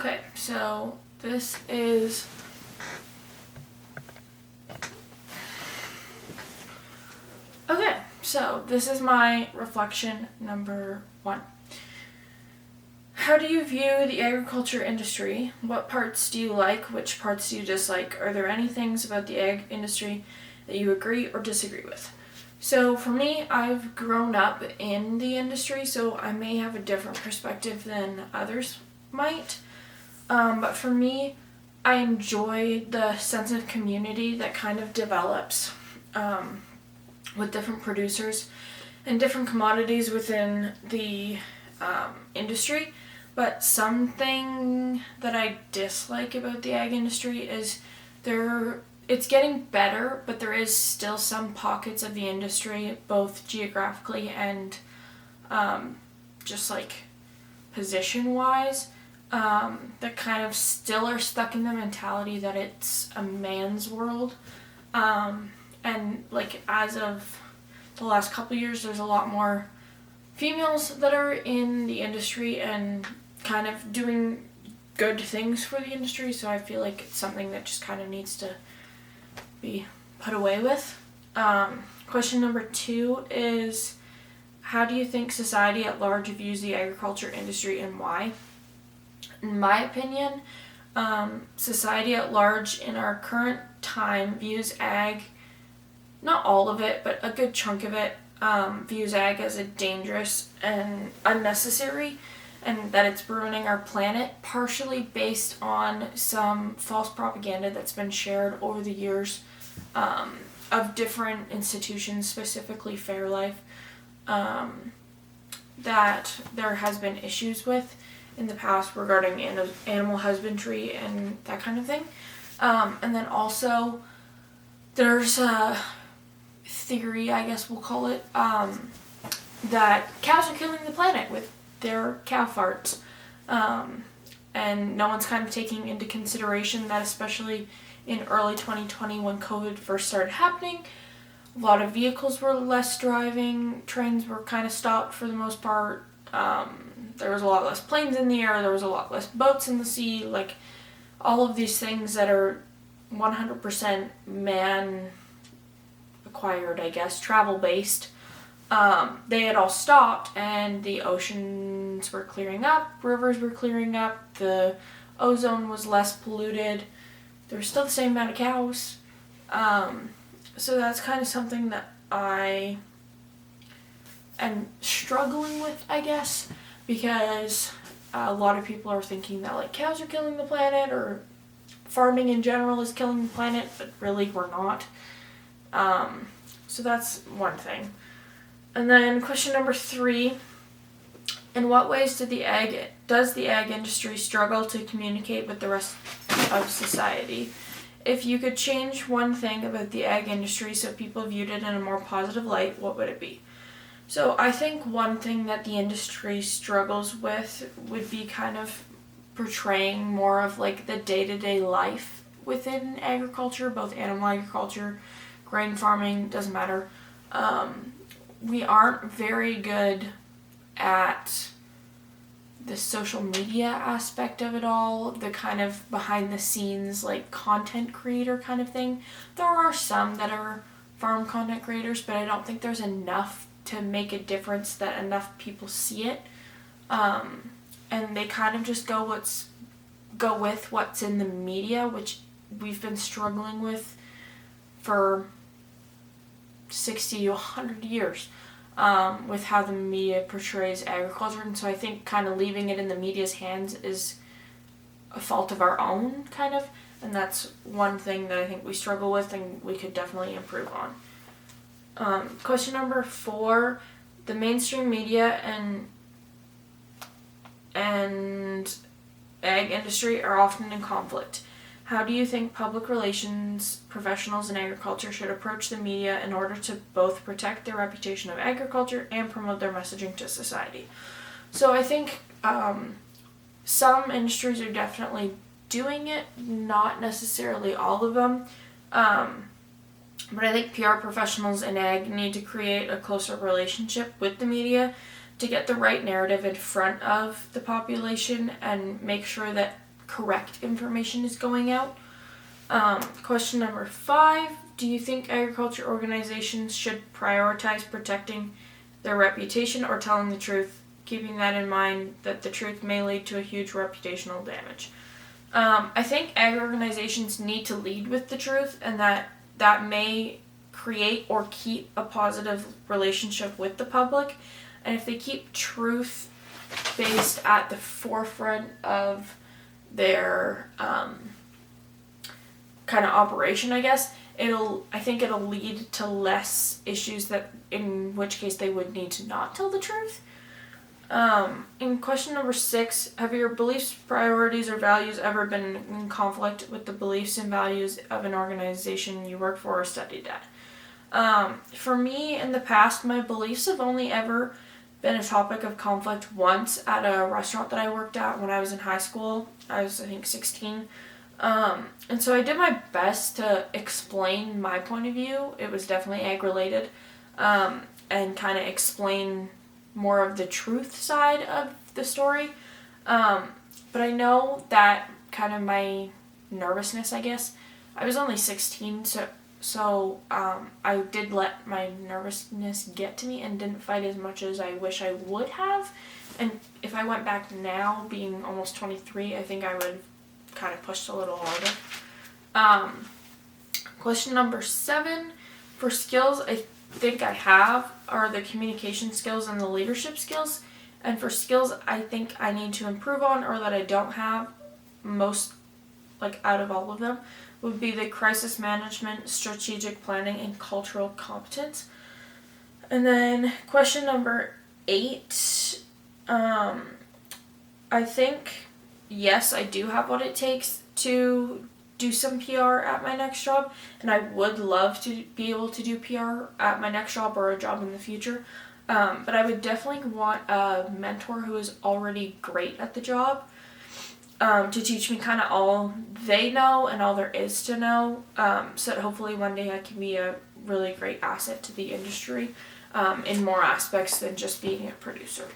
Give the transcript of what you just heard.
Okay, so this is my reflection number 1. How do you view the agriculture industry? What parts do you like? Which parts do you dislike? Are there any things about the ag industry that you agree or disagree with? So for me, I've grown up in the industry, so I may have a different perspective than others might. But for me, I enjoy the sense of community that kind of develops with different producers and different commodities within the industry. But something that I dislike about the ag industry is it's getting better, but there is still some pockets of the industry, both geographically and just like position-wise, that kind of still are stuck in the mentality that it's a man's world. And like as of the last couple of years, there's a lot more females that are in the industry and kind of doing good things for the industry, so I feel like it's something that just kind of needs to be put away with. Question number 2 is, how do you think society at large views the agriculture industry and why? In my opinion, society at large in our current time views ag, not all of it, but a good chunk of it, views ag as a dangerous and unnecessary, and that it's ruining our planet, partially based on some false propaganda that's been shared over the years of different institutions, specifically Fairlife, that there has been issues with in the past regarding animal husbandry and that kind of thing. And then also there's a theory, I guess we'll call it, that cows are killing the planet with their cow farts. And no one's kind of taking into consideration that, especially in early 2020 when COVID first started happening, a lot of vehicles were less driving, trains were kind of stopped for the most part, there was a lot less planes in the air, there was a lot less boats in the sea, like all of these things that are 100% man acquired, I guess, travel based. They had all stopped and the oceans were clearing up, rivers were clearing up, the ozone was less polluted, there was still the same amount of cows. So that's kind of something that I am struggling with, I guess, because a lot of people are thinking that like cows are killing the planet or farming in general is killing the planet, but really we're not. So that's one thing. And then question number 3, in what ways does the ag industry struggle to communicate with the rest of society? If you could change one thing about the ag industry so people viewed it in a more positive light, what would it be? So I think one thing that the industry struggles with would be kind of portraying more of like the day-to-day life within agriculture, both animal agriculture, grain farming, doesn't matter. We aren't very good at the social media aspect of it all, the kind of behind the scenes like content creator kind of thing. There are some that are farm content creators, but I don't think there's enough to make a difference that enough people see it. And they kind of just go with what's in the media, which we've been struggling with for 60 to 100 years, with how the media portrays agriculture. And so I think kind of leaving it in the media's hands is a fault of our own, kind of. And that's one thing that I think we struggle with and we could definitely improve on. Question number 4, the mainstream media and ag industry are often in conflict. How do you think public relations professionals in agriculture should approach the media in order to both protect their reputation of agriculture and promote their messaging to society? So I think some industries are definitely doing it, not necessarily all of them. But I think PR professionals in ag need to create a closer relationship with the media to get the right narrative in front of the population and make sure that correct information is going out. Question number 5, do you think agriculture organizations should prioritize protecting their reputation or telling the truth, keeping that in mind that the truth may lead to a huge reputational damage? I think ag organizations need to lead with the truth, and that may create or keep a positive relationship with the public. And if they keep truth based at the forefront of their kind of operation, I guess, I think it'll lead to less issues, that in which case they would need to not tell the truth. In question number 6, have your beliefs, priorities, or values ever been in conflict with the beliefs and values of an organization you work for or studied at? For me, in the past, my beliefs have only ever been a topic of conflict once at a restaurant that I worked at when I was in high school. I was, I think, 16. And so I did my best to explain my point of view. It was definitely ag related, and kind of explain more of the truth side of the story. But I know that kind of my nervousness, I guess, I was only 16, so I did let my nervousness get to me and didn't fight as much as I wish I would have. And if I went back now, being almost 23, I think I would kind of pushed a little harder. Question number 7, for skills I think I have are the communication skills and the leadership skills. And for skills I think I need to improve on, or that I don't have, most, like, out of all of them, would be the crisis management, strategic planning, and cultural competence. And then question number 8, I think, yes, I do have what it takes to do some PR at my next job, and I would love to be able to do PR at my next job or a job in the future. But I would definitely want a mentor who is already great at the job, to teach me kind of all they know and all there is to know, so that hopefully one day I can be a really great asset to the industry, in more aspects than just being a producer.